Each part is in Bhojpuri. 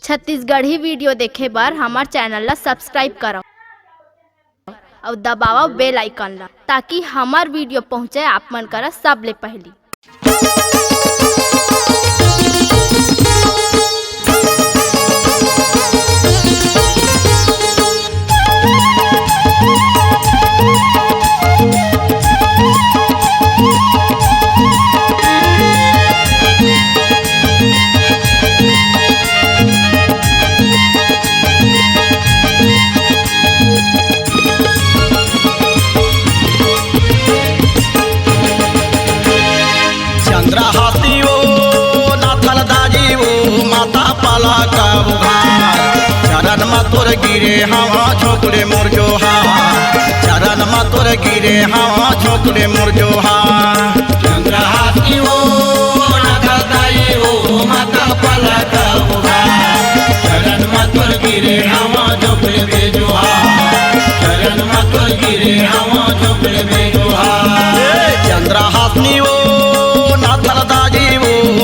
छत्तीसगढ़ी वीडियो देखे बर हमार चैनल ला सब्सक्राइब करो और दबाओ बेल आइकन ला ताकि हमार वीडियो पहुँचे आप मन करा सबले पहली। चंद्रहासी वो नाथल दाजी वो माता पाला का चरण मतुर गिरे हवा छोकरे मोर जोहा चरण मतुर गिरे हवा छोकरे मोर जोहा। चंद्रहासी वो नाथल दाजी वो माता पाला का चरण मतुर गिरे हवा छोकरे में जोहा चरण मतुर गिरे हवा छोकरे में जोहा। चंद्रहासी वो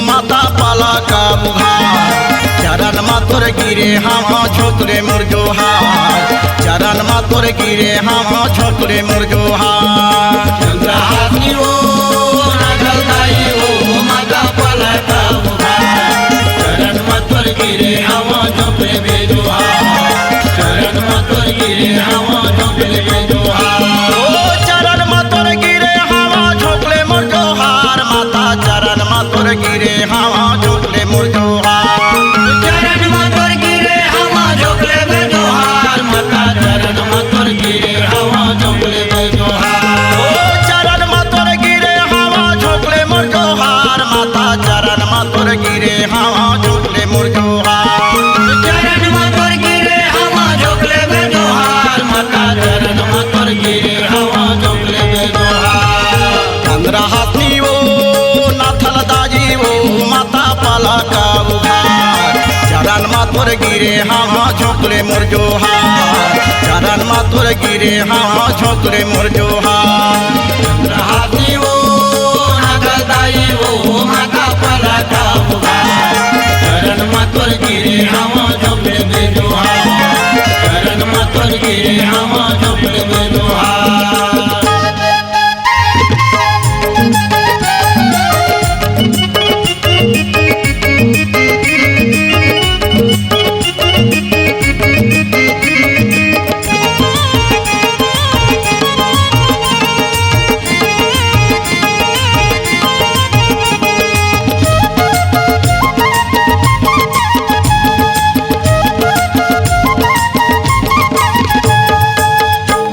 माता पाला का चरण मतुर गिरे हवा छोकरे मोर जोहा चरण मतुर गिरे हवा छोकरे मोर जोहा। चंद्रहासी वो नाथल दाई वो माता पाला का चरण मतुर गिरे हवा छोकरे में जोहा चरण मतुर गिरे हवा छोकरे में जोहा। चरण मतुर गिरे हवा छोकरे मोर जोहार माता चरण मतुर गिरे हवा झोंकले मोर जोहार चरण मतुर गिरे हवा झोंकले में जोहार माता चरण मतुर गिरे हवा झोंकले में जोहार। चरण मतुर गिरे हवा झोंकले मोर जोहार माता चरण मतुर गिरे हवा झोंकले मोर जोहार चरण मतुर गिरे हवा झोंकले में जोहार माता चरण मतुर गिरे हवा झोंकले में जोहार। चंद्रहासी वो नाथल दाजी वो माता पाला का चरण मतुर गिरे हवा झोंकले मोर जोहार चरण मतुर गिरे हवा झोंकले मोर जोहार। चंद्रहासी वो नाथल दाई वो माता पाला का चरण मतुर गिरे हवा झोंकले में जोहार चरण मतुर गिरे हवा झोंकले में जोहार।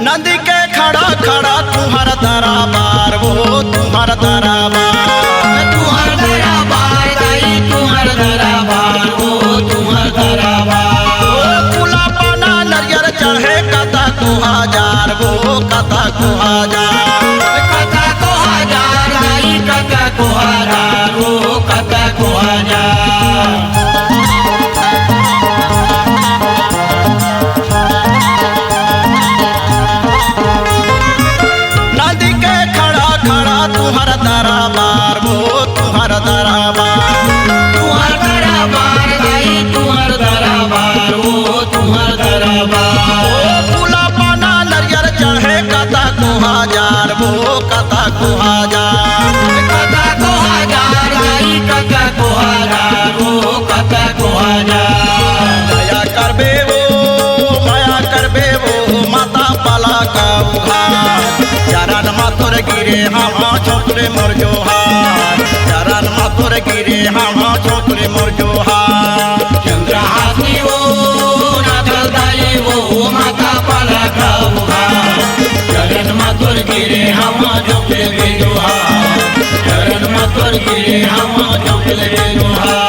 नदी के खड़ा खड़ा तुम्हारा दरबार वो तुम्हारा दरबार तुम्हारा दरबार दाई तुम्हारा दरबार वो तुम्हारा दरबार। फूला पाना नरियर चढ़े कथा को हजार वो कथा को हजार दाई कथा को हजार वो कथा को हजार। तुम्हारा दरबार वो तुम्हारा दरबार तुम्हारा दरबार दाई तुम्हारा दरबार वो तुम्हारा दरबार। फूला पाना नरियर चढ़े कथा को हजार वो कथा को हजार दाई कथा को हजार वो कथा को हजार। दया करबे वो माता पाला का चरण मतुर गिरे हवा झोंकले मोर जोहार चरण मतुर गिरे हवा झोंकले मोर जोहार। चंद्रहासी वो नाथल दाई वो माता पाला का चरण मतुर गिरे हवा झोंकले में जोहार चरण मतुर गिरे हवा झोंकले में जोहार।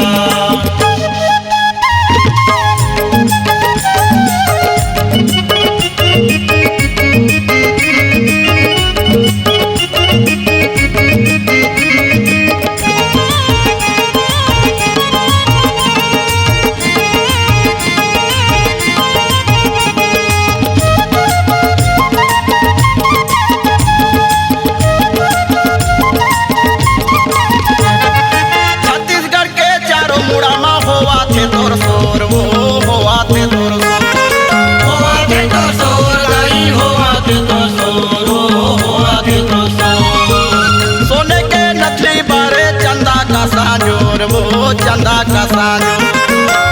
चंदा का सांजो,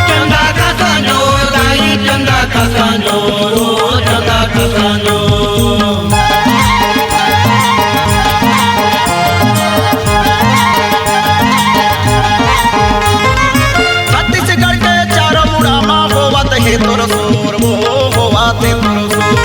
चंदा का सांजो दाई चंदा का सांजो चंदा का सांजो। छत्तीसगढ़ के चारों मुड़ा माँ होवत है तोर सोर वो होवत है तोर सोर,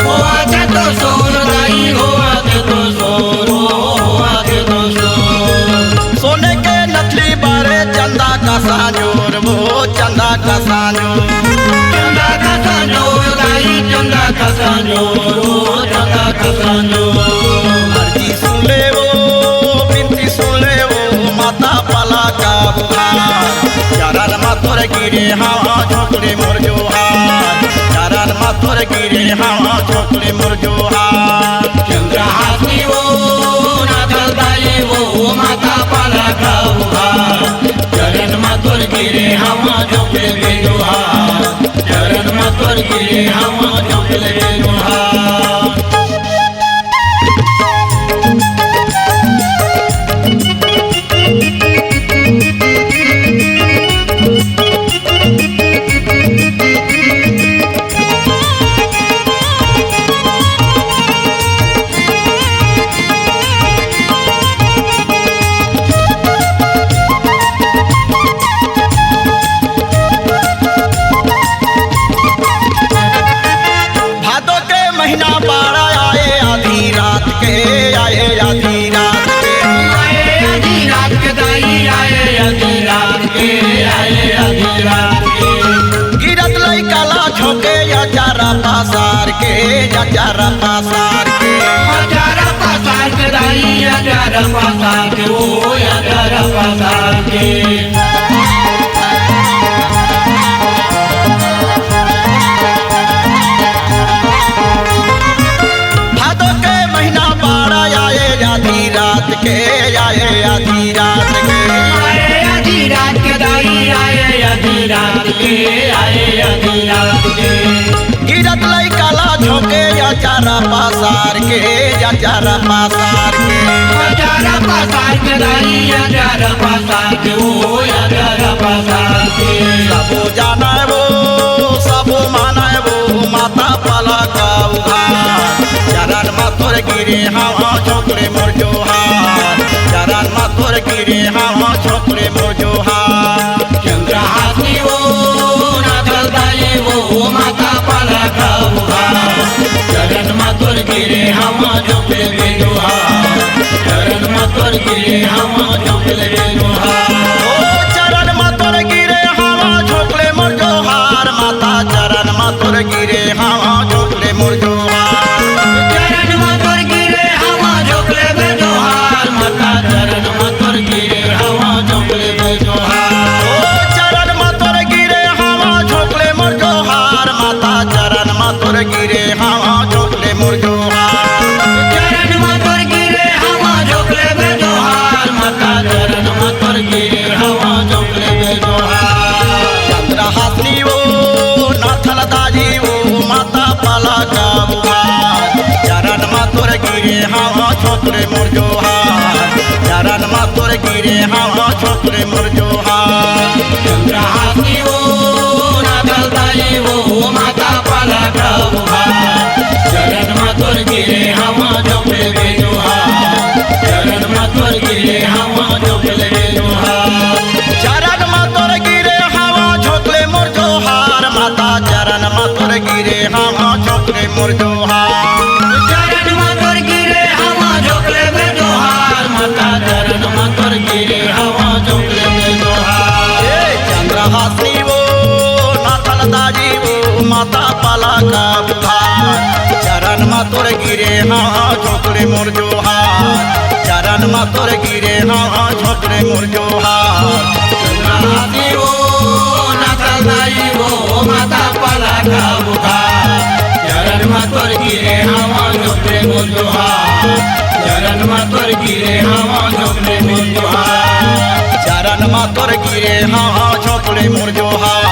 होवत है तो सोर दाई होवत है तो सोर होवत है तो सोर। सोने के नथली बारे चंदा का सांजोर वो चंदा का सांजो, चंदा का सांजो दाई चंदा का सांजो चंदा का सांजो। अर्जी सुन ले वो बिनती सुन ले वो माता पाला का बुहार, चरण मा तोर गिरे हाँ झोंकले मोर जोहार, चरण मा तोर गिरे हाँ झोंकले मोर जोहार। चंद्रहासी वो नाथल दाई वो माता पाला का बुहार, चरण मातोर गिरे हम झोंकले बेजुहार, चरण मातोर गिरे हम झोंकले बेजुहार। भादों के महीना बाड़ा आए आधी रात के, आए आधी रात के, आए आधी रात के दाई आए आधी रात के आए आधी रात के। गिरत लई काला झोंके या चारा पासार के, या चारा पासार के, हजारा पासार के दाई हजारा पासार के ओ हजारा पासार के। भादों के महीना बाड़ा आए आधी रात के, आए आधी रात के, आए आधी रात के दाई आए आधी रात के आए आधी रात के। गिरत लई काला झोंके या चारा पासार के, या चारा पासार के, हजारा पासार के दाई हजारा पासार के ओ हजारा पासार के। सबो जाना है वो सबो माना है वो माता पाला का उघार, चरण मा तोर गिरे हाँ झोंकले मोर जोहार, चरण मा तोर गिरे हाँ झोंकले मोर जोहार। चंद्रहासी वो नाथल दाई वो माता पाला का बुहार, चरण मातोर गिरे हम झोंकले बेजुहार, चरण मातोर गिरे हम झोंकले बेजुहार। ओ चरण मा तोर गिरे हाँ झोंकले मोर जोहार, माता चरण मा तोर गिरे हाँ झोंकले मोर जोहार। चरण मातोर गिरे हम झोंकले बेजुहार, माता चरण मातोर गिरे हम झोंकले बेजुहार। ओ चरण मा तोर गिरे हाँ झोंकले मोर जोहार, माता चरण मा तोर गिरे हाँ झोंकले मोर जोहार। चरण मातोर गिरे हम झोंकले बेजुहार, माता चरण मातोर गिरे हम झोंकले बेजुहार। चंद्रहासिनी वो नाथल दाजी वो माता पाला का बुहार, चरण मा तोर गिरे हाँ झोंकले मोर जोहार, चरण मा तोर गिरे हाँ झोंकले मोर जोहार। चंद्रहासी वो नाथल दाई वो माता पाला का बुहार, चरण मातोर गिरे हम झोंकले बेजुहार, चरण मातोर गिरे हम झोंकले बेजुहार। चरण मा तोर गिरे हाँ झोंकले मोर जोहार, माता चरण मा तोर गिरे हाँ झोंकले मोर जोहार। चरण मातोर गिरे हम झोंकले बेजुहार, माता चरण मातोर गिरे हम झोंकले बेजुहार। चंद्रहासिनी वो नाथल दाजी वो माता पाला का बुहार, चरण मा तोर गिरे हाँ झोंकले मोर जोहार, चरण मा तोर गिरे हाँ झोंकले मोर जोहार। चंद्रहासी वो नाथल दाई वो माता पाला का बुहार, चरण मातोर गिरे हम झोंकले मोर जोहार, चरण मातोर गिरे हम झोंकले मोर जोहार। चरण मा तोर गिरे हाँ झोंकले मोर जोहार,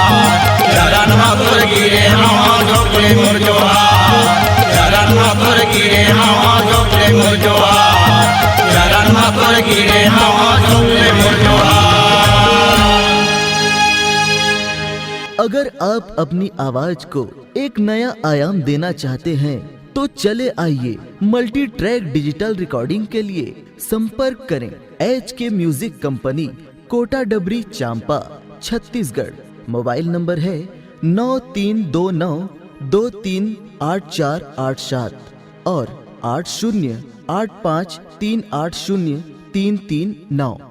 चरण मा तोर गिरे हाँ झोंकले मोर जोहार, चरण मा तोर गिरे हाँ झोंकले मोर जोहार, चरण मा तोर गिरे हाँ झोंकले मोर जोहार। अगर आप अपनी आवाज को एक नया आयाम देना चाहते हैं तो चले आइए मल्टी ट्रैक डिजिटल रिकॉर्डिंग के लिए संपर्क करें HK म्यूजिक कंपनी, कोटा डबरी, चांपा, छत्तीसगढ़। मोबाइल नंबर है 9329238487 और 8085380339।